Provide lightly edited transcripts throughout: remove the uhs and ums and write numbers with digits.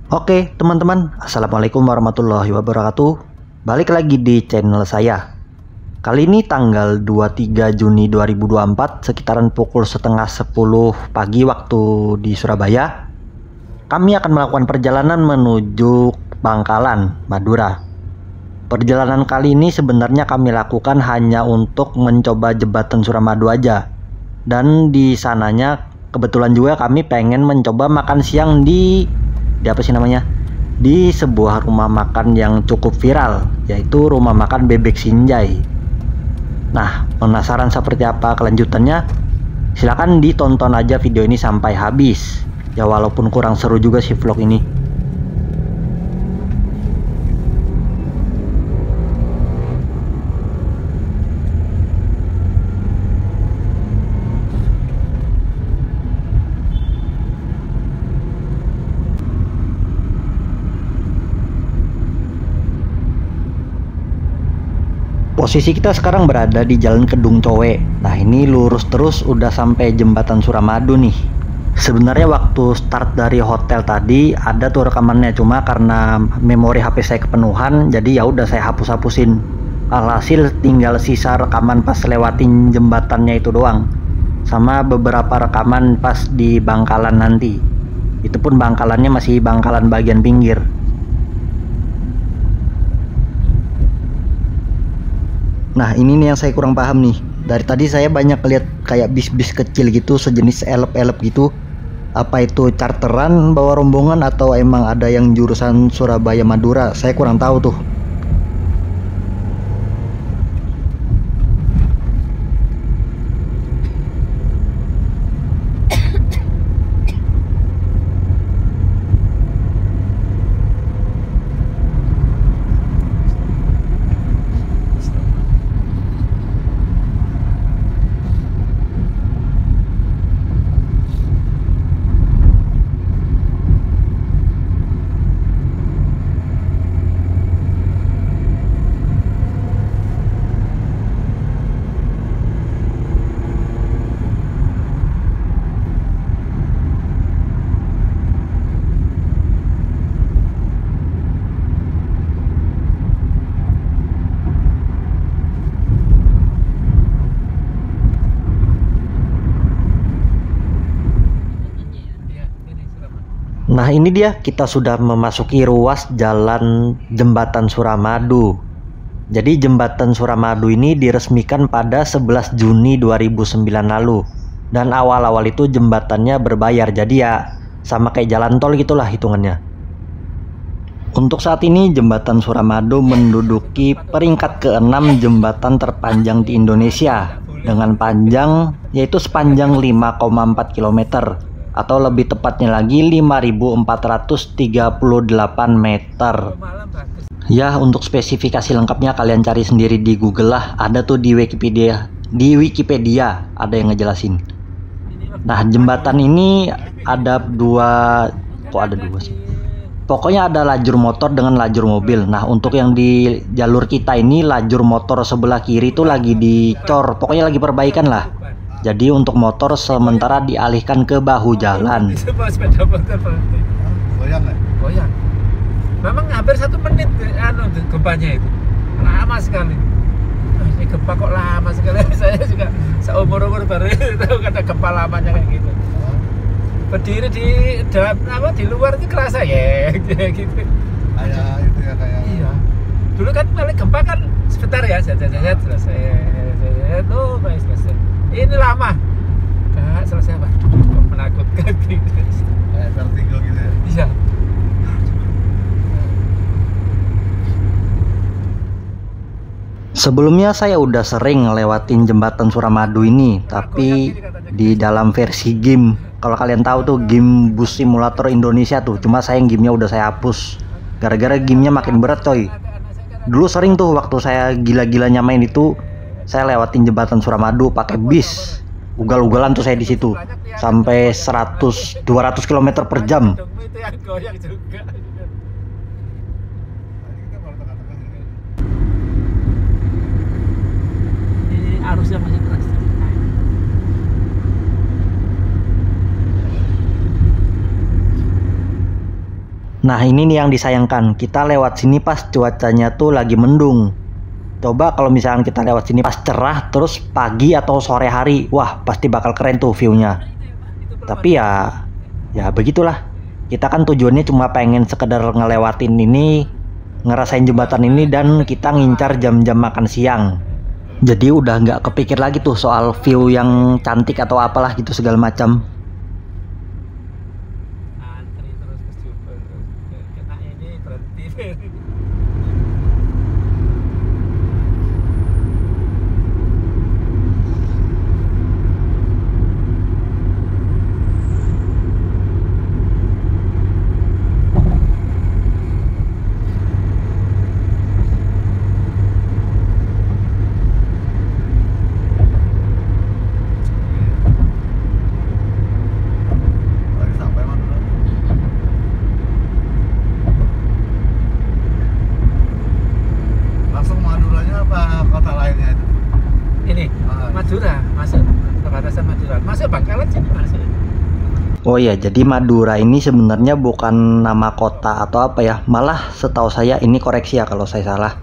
Oke teman-teman, assalamualaikum warahmatullahi wabarakatuh. Balik lagi di channel saya. Kali ini tanggal 23 Juni 2024 sekitaran pukul setengah 10 pagi waktu di Surabaya. Kami akan melakukan perjalanan menuju Bangkalan, Madura. Perjalanan kali ini sebenarnya kami lakukan hanya untuk mencoba jembatan Suramadu aja. Dan di sananya kebetulan juga kami pengen mencoba makan siang di sebuah rumah makan yang cukup viral, yaitu rumah makan Bebek Sinjai. Nah, penasaran seperti apa kelanjutannya? Silahkan ditonton aja video ini sampai habis. Ya walaupun kurang seru juga sih vlog ini. Posisi kita sekarang berada di Jalan Kedung Cowe. Nah ini lurus terus udah sampai jembatan Suramadu nih. Sebenarnya waktu start dari hotel tadi ada tuh rekamannya, cuma karena memori HP saya kepenuhan, jadi ya udah saya hapus-hapusin. Alhasil tinggal sisa rekaman pas lewatin jembatannya itu doang, sama beberapa rekaman pas di Bangkalan nanti. Itu pun Bangkalannya masih Bangkalan bagian pinggir. Nah ini nih yang saya kurang paham nih. Dari tadi saya banyak lihat kayak bis-bis kecil gitu, sejenis elep-elep gitu. Apa itu charteran bawa rombongan atau emang ada yang jurusan Surabaya Madura? Saya kurang tahu tuh. Nah ini dia, kita sudah memasuki ruas jalan jembatan Suramadu. Jadi jembatan Suramadu ini diresmikan pada 11 Juni 2009 lalu. Dan awal-awal itu jembatannya berbayar, jadi ya sama kayak jalan tol gitulah hitungannya. Untuk saat ini jembatan Suramadu menduduki peringkat ke-6 jembatan terpanjang di Indonesia, dengan panjang yaitu sepanjang 5,4 km. Atau lebih tepatnya lagi 5.438 meter. Ya untuk spesifikasi lengkapnya kalian cari sendiri di Google lah, ada tuh di Wikipedia. Di Wikipedia ada yang ngejelasin. Nah jembatan ini ada dua sih. Pokoknya ada lajur motor dengan lajur mobil. Nah untuk yang di jalur kita ini lajur motor sebelah kiri itu lagi dicor, pokoknya lagi perbaikan lah. Jadi untuk motor sementara dialihkan ke bahu jalan. Sepeda motor goyang nggak? Goyang. Memang hampir 1 menit gempanya itu. Lama sekali. Ini gempa kok lama sekali. Saya juga seumur-umur baru tahu kata gempa lamanya kayak gitu. Berdiri di dalam di luar itu kerasa ya gitu. Kayak itu ya kayak. Iya. Dulu kan paling gempa kan sebentar ya, selesai. Tuh, selesai. Ini lama. selesai Pak. Kok menakutkan gitu. Kayak vertigo gitu ya. Iya. Sebelumnya saya udah sering ngelewatin jembatan Suramadu ini, tapi di dalam versi game. Kalau kalian tahu tuh game bus simulator Indonesia tuh, cuma sayang gamenya udah saya hapus. Gara-gara gamenya makin berat coy. Dulu sering tuh waktu saya gila-gilanya main itu, saya lewatin jembatan Suramadu pakai bis. Ugal-ugalan tuh saya di situ sampai 100-200 km per jam. Itu yang goyang juga. Ini arusnya masih keras. Nah ini nih yang disayangkan, kita lewat sini pas cuacanya tuh lagi mendung. Coba kalau misalnya kita lewat sini pas cerah terus pagi atau sore hari, wah pasti bakal keren tuh view-nya. Tapi ya begitulah. Kita kan tujuannya cuma pengen sekedar ngelewatin ini, ngerasain jembatan ini, dan kita ngincar jam-jam makan siang. Jadi udah nggak kepikir lagi tuh soal view yang cantik atau apalah gitu segala macam. Antri terus ke Jubel, kena ini berhenti. Lagi sampai Madura. Langsung Maduranya apa kota lainnya itu? Ini Madura, masuk perbatasan Madura. Masuk Bangkalan sih masuk. Oh iya, jadi Madura ini sebenarnya bukan nama kota atau apa ya. Malah setahu saya, ini koreksi ya kalau saya salah.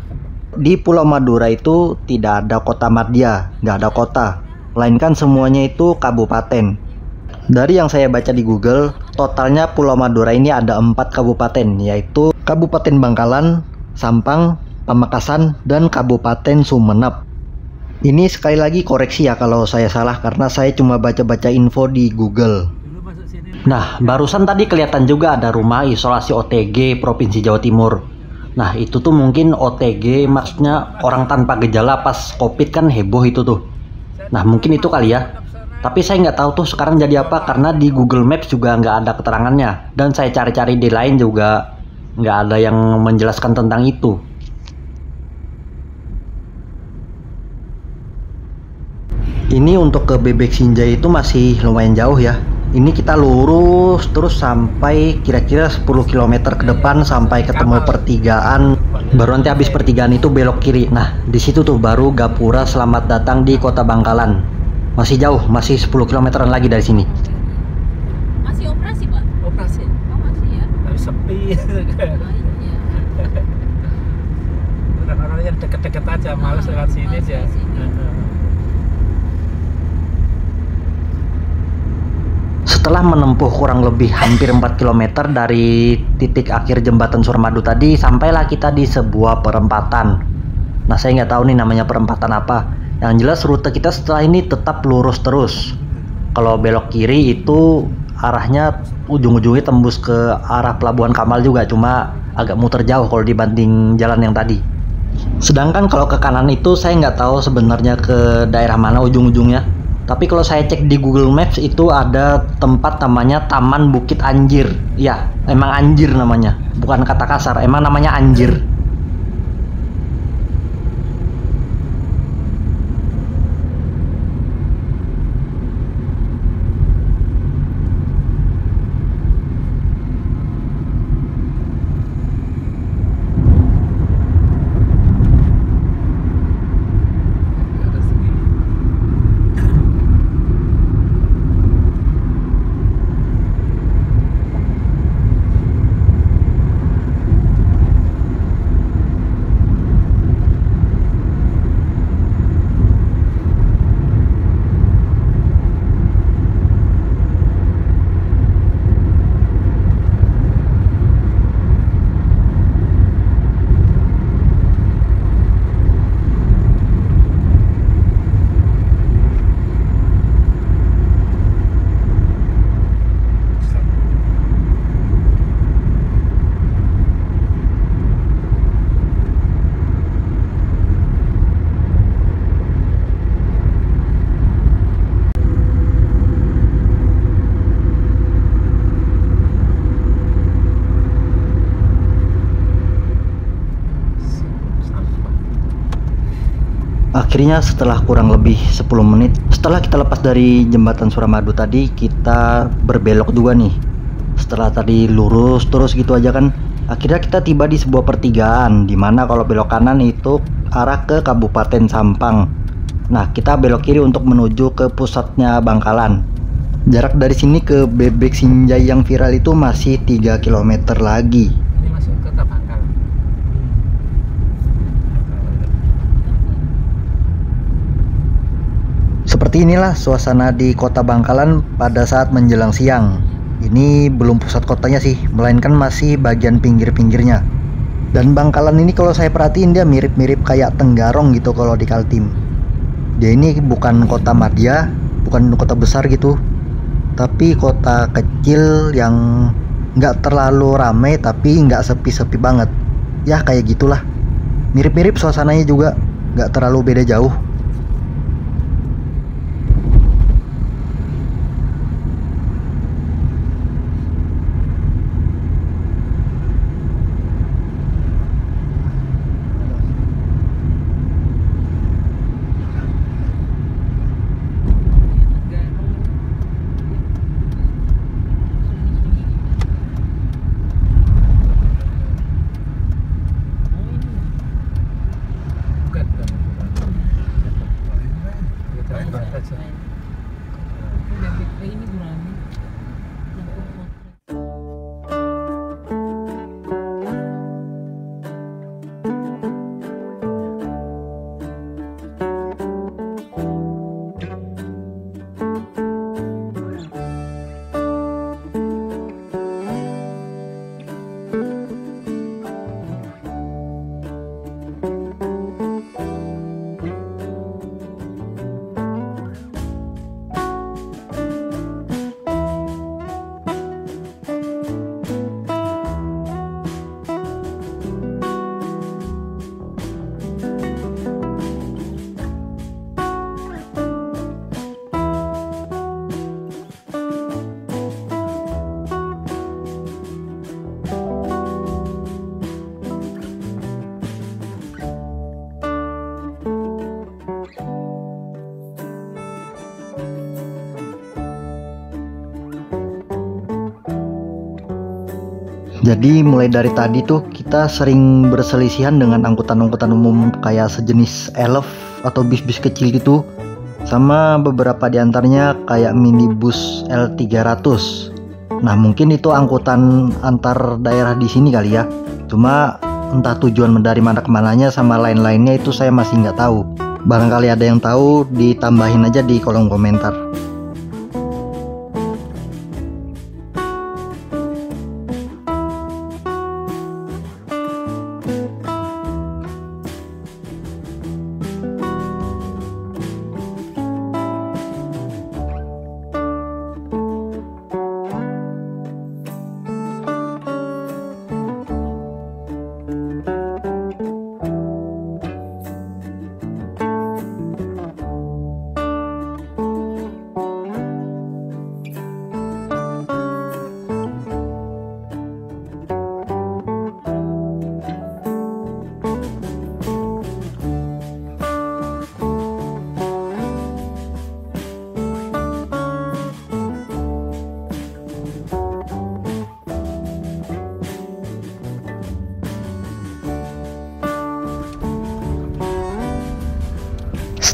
Di Pulau Madura itu tidak ada kota madya, nggak ada kota. Melainkan semuanya itu kabupaten. Dari yang saya baca di Google, totalnya Pulau Madura ini ada 4 kabupaten, yaitu Kabupaten Bangkalan, Sampang, Pamekasan, dan Kabupaten Sumenep. Ini sekali lagi koreksi ya kalau saya salah, karena saya cuma baca-baca info di Google. Dulu masuk sini. Nah, barusan tadi kelihatan juga ada rumah isolasi OTG Provinsi Jawa Timur. Nah, itu tuh mungkin OTG maksudnya orang tanpa gejala pas COVID kan heboh itu tuh. Nah, mungkin itu kali ya. Tapi saya nggak tahu tuh sekarang jadi apa, karena di Google Maps juga nggak ada keterangannya. Dan saya cari-cari di lain juga nggak ada yang menjelaskan tentang itu. Ini untuk ke Bebek Sinjai itu masih lumayan jauh ya. Ini kita lurus terus sampai kira-kira 10 km ke depan sampai ketemu pertigaan. Baru nanti habis pertigaan itu belok kiri. Nah, di situ tuh baru Gapura Selamat Datang di Kota Bangkalan. Masih jauh, masih 10 kilometeran lagi dari sini. Masih operasi, Pak? Operasi. Oh, masih ya? Tapi sepi. Oh, iya. Orang-orang yang deket-deket aja, males lewat sini Males aja. lewat sini. Setelah menempuh kurang lebih hampir 4 km dari titik akhir jembatan Suramadu tadi, sampailah kita di sebuah perempatan. Nah, saya nggak tahu nih namanya perempatan apa. Yang jelas rute kita setelah ini tetap lurus terus. Kalau belok kiri itu arahnya ujung-ujungnya tembus ke arah Pelabuhan Kamal juga, cuma agak muter jauh kalau dibanding jalan yang tadi. Sedangkan kalau ke kanan itu saya nggak tahu sebenarnya ke daerah mana ujung-ujungnya. Tapi kalau saya cek di Google Maps itu ada tempat namanya Taman Bukit Anjir. Ya, emang anjir namanya, bukan kata kasar, emang namanya anjir. Akhirnya setelah kurang lebih 10 menit setelah kita lepas dari jembatan Suramadu tadi, kita berbelok juga nih. Setelah tadi lurus terus gitu aja kan, akhirnya kita tiba di sebuah pertigaan, dimana kalau belok kanan itu arah ke Kabupaten Sampang. Nah, kita belok kiri untuk menuju ke pusatnya Bangkalan. Jarak dari sini ke Bebek Sinjai yang viral itu masih 3 km lagi. Ini masuk ke Bangkalan. Seperti inilah suasana di kota Bangkalan pada saat menjelang siang. Ini belum pusat kotanya sih, melainkan masih bagian pinggir-pinggirnya. Dan Bangkalan ini kalau saya perhatiin dia mirip-mirip kayak Tenggarong gitu kalau di Kaltim. Dia ini bukan kota madya, bukan kota besar gitu, tapi kota kecil yang nggak terlalu ramai tapi nggak sepi-sepi banget. Ya kayak gitulah. Mirip-mirip suasananya juga, nggak terlalu beda jauh. Ini gurami. Jadi mulai dari tadi tuh kita sering berselisihan dengan angkutan-angkutan umum kayak sejenis elf atau bis-bis kecil gitu, sama beberapa diantaranya kayak minibus L300. Nah mungkin itu angkutan antar daerah di sini kali ya. Cuma entah tujuan dari mana kemananya sama lain-lainnya itu saya masih nggak tahu. Barangkali ada yang tahu, ditambahin aja di kolom komentar.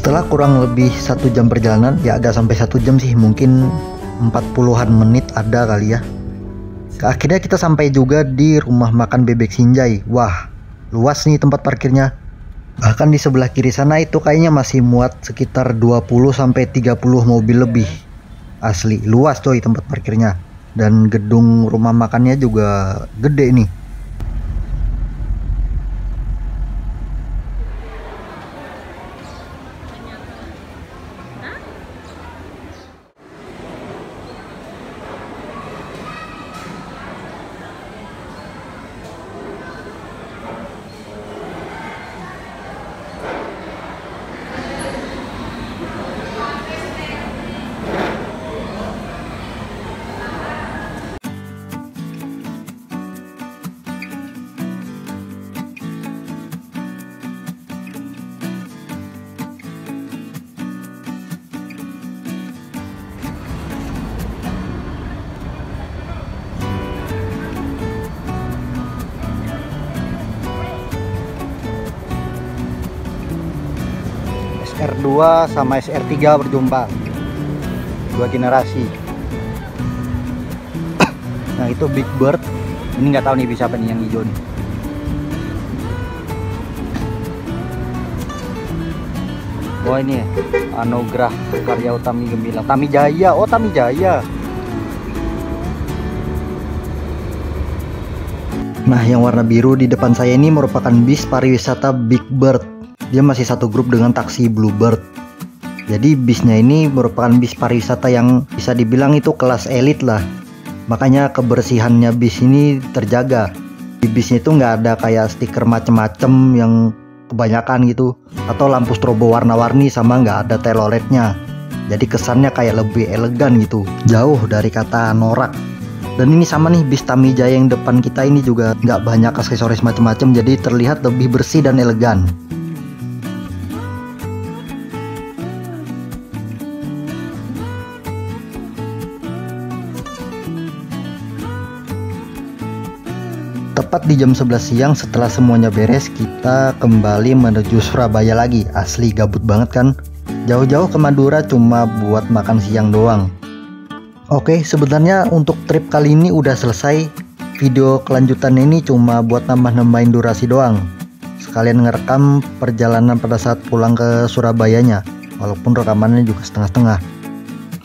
Setelah kurang lebih 1 jam perjalanan, ya agak sampai 1 jam sih, mungkin 40-an menit ada kali ya. Akhirnya kita sampai juga di rumah makan Bebek Sinjai. Wah, luas nih tempat parkirnya. Bahkan di sebelah kiri sana itu kayaknya masih muat sekitar 20-30 mobil lebih. Asli, luas coy tempat parkirnya. Dan gedung rumah makannya juga gede nih. SR2 sama SR3 berjumpa, dua generasi. Nah itu Big Bird, ini nggak tahu nih bisa apa nih yang hijau nih. Oh ini ya, Anugrah Karya Utami Gemilang, Tami Jaya. Oh Tami Jaya. Nah yang warna biru di depan saya ini merupakan bis pariwisata Big Bird. Dia masih satu grup dengan taksi Bluebird. Jadi bisnya ini merupakan bis pariwisata yang bisa dibilang itu kelas elit lah. Makanya kebersihannya bis ini terjaga. Di bisnya itu nggak ada kayak stiker macem-macem yang kebanyakan gitu, atau lampu strobo warna-warni, sama nggak ada teloletnya. Jadi kesannya kayak lebih elegan gitu, jauh dari kata norak. Dan ini sama nih bis Tamijaya yang depan kita ini juga nggak banyak aksesoris macam-macam, jadi terlihat lebih bersih dan elegan. Tepat di jam 11 siang setelah semuanya beres, kita kembali menuju Surabaya lagi. Asli gabut banget kan? Jauh-jauh ke Madura cuma buat makan siang doang. Oke, sebenarnya untuk trip kali ini udah selesai. Video kelanjutan ini cuma buat nambah-nambahin durasi doang. Sekalian ngerekam perjalanan pada saat pulang ke Surabayanya, walaupun rekamannya juga setengah-setengah.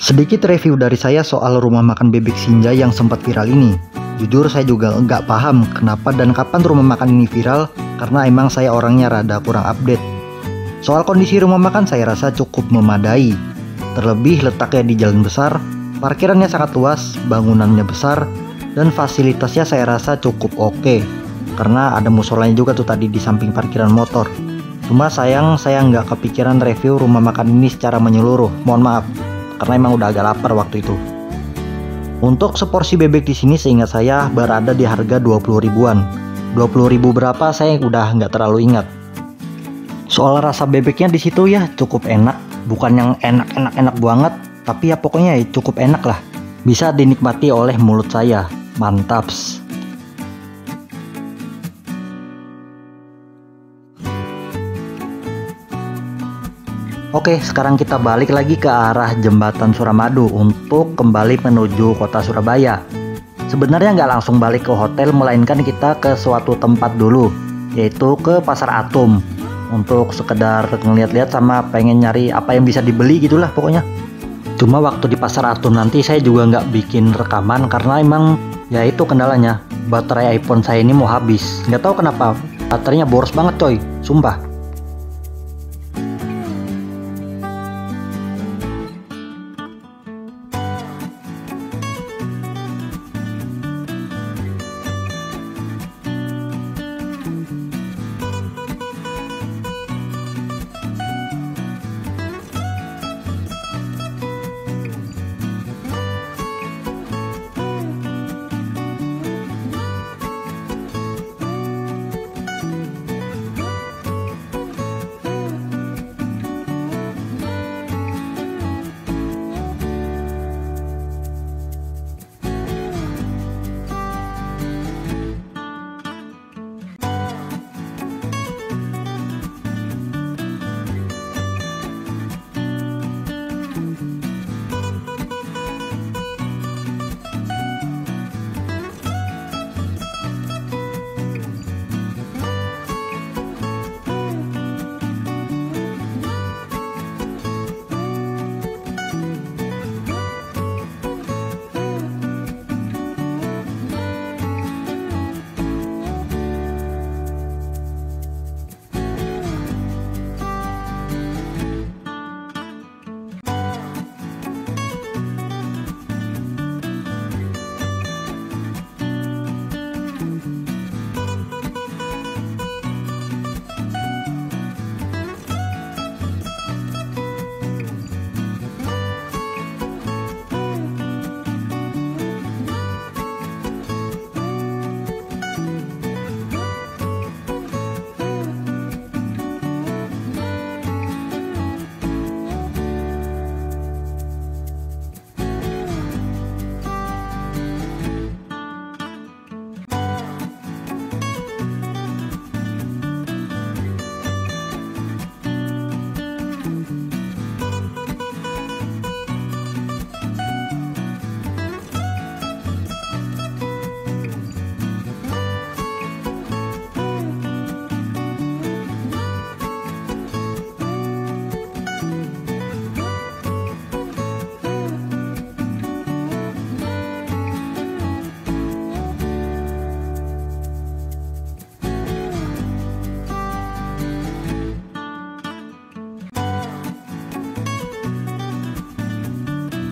Sedikit review dari saya soal rumah makan Bebek Sinjai yang sempat viral ini. Jujur saya juga nggak paham kenapa dan kapan rumah makan ini viral, karena emang saya orangnya rada kurang update. Soal kondisi rumah makan saya rasa cukup memadai. Terlebih letaknya di jalan besar, parkirannya sangat luas, bangunannya besar, dan fasilitasnya saya rasa cukup oke. Karena ada musolanya juga tuh tadi di samping parkiran motor. Cuma sayang saya nggak kepikiran review rumah makan ini secara menyeluruh, mohon maaf. Karena emang udah agak lapar waktu itu. Untuk seporsi bebek di sini seingat saya berada di harga 20 ribuan. 20 ribu berapa saya udah nggak terlalu ingat. Soal rasa bebeknya di situ ya cukup enak, bukan yang enak banget, tapi ya pokoknya ya cukup enak lah. Bisa dinikmati oleh mulut saya. Mantaps. Oke, sekarang kita balik lagi ke arah Jembatan Suramadu untuk kembali menuju kota Surabaya. Sebenarnya nggak langsung balik ke hotel, melainkan kita ke suatu tempat dulu, yaitu ke Pasar Atom. Untuk sekedar ngeliat-liat sama pengen nyari apa yang bisa dibeli gitulah pokoknya. Cuma waktu di Pasar Atom nanti saya juga nggak bikin rekaman karena emang ya itu kendalanya. Baterai iPhone saya ini mau habis. Nggak tahu kenapa, baterainya boros banget coy, sumpah.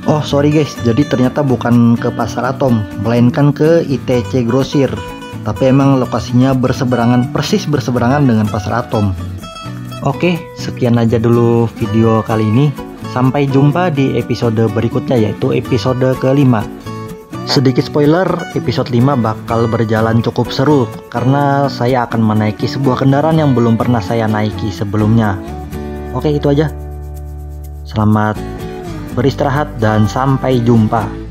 Oh sorry guys, jadi ternyata bukan ke Pasar Atom, melainkan ke ITC Grosir. Tapi emang lokasinya persis berseberangan dengan Pasar Atom. Oke, sekian aja dulu video kali ini. Sampai jumpa di episode berikutnya, yaitu episode kelima. Sedikit spoiler, episode 5 bakal berjalan cukup seru karena saya akan menaiki sebuah kendaraan yang belum pernah saya naiki sebelumnya. Oke, itu aja. Selamat beristirahat dan sampai jumpa.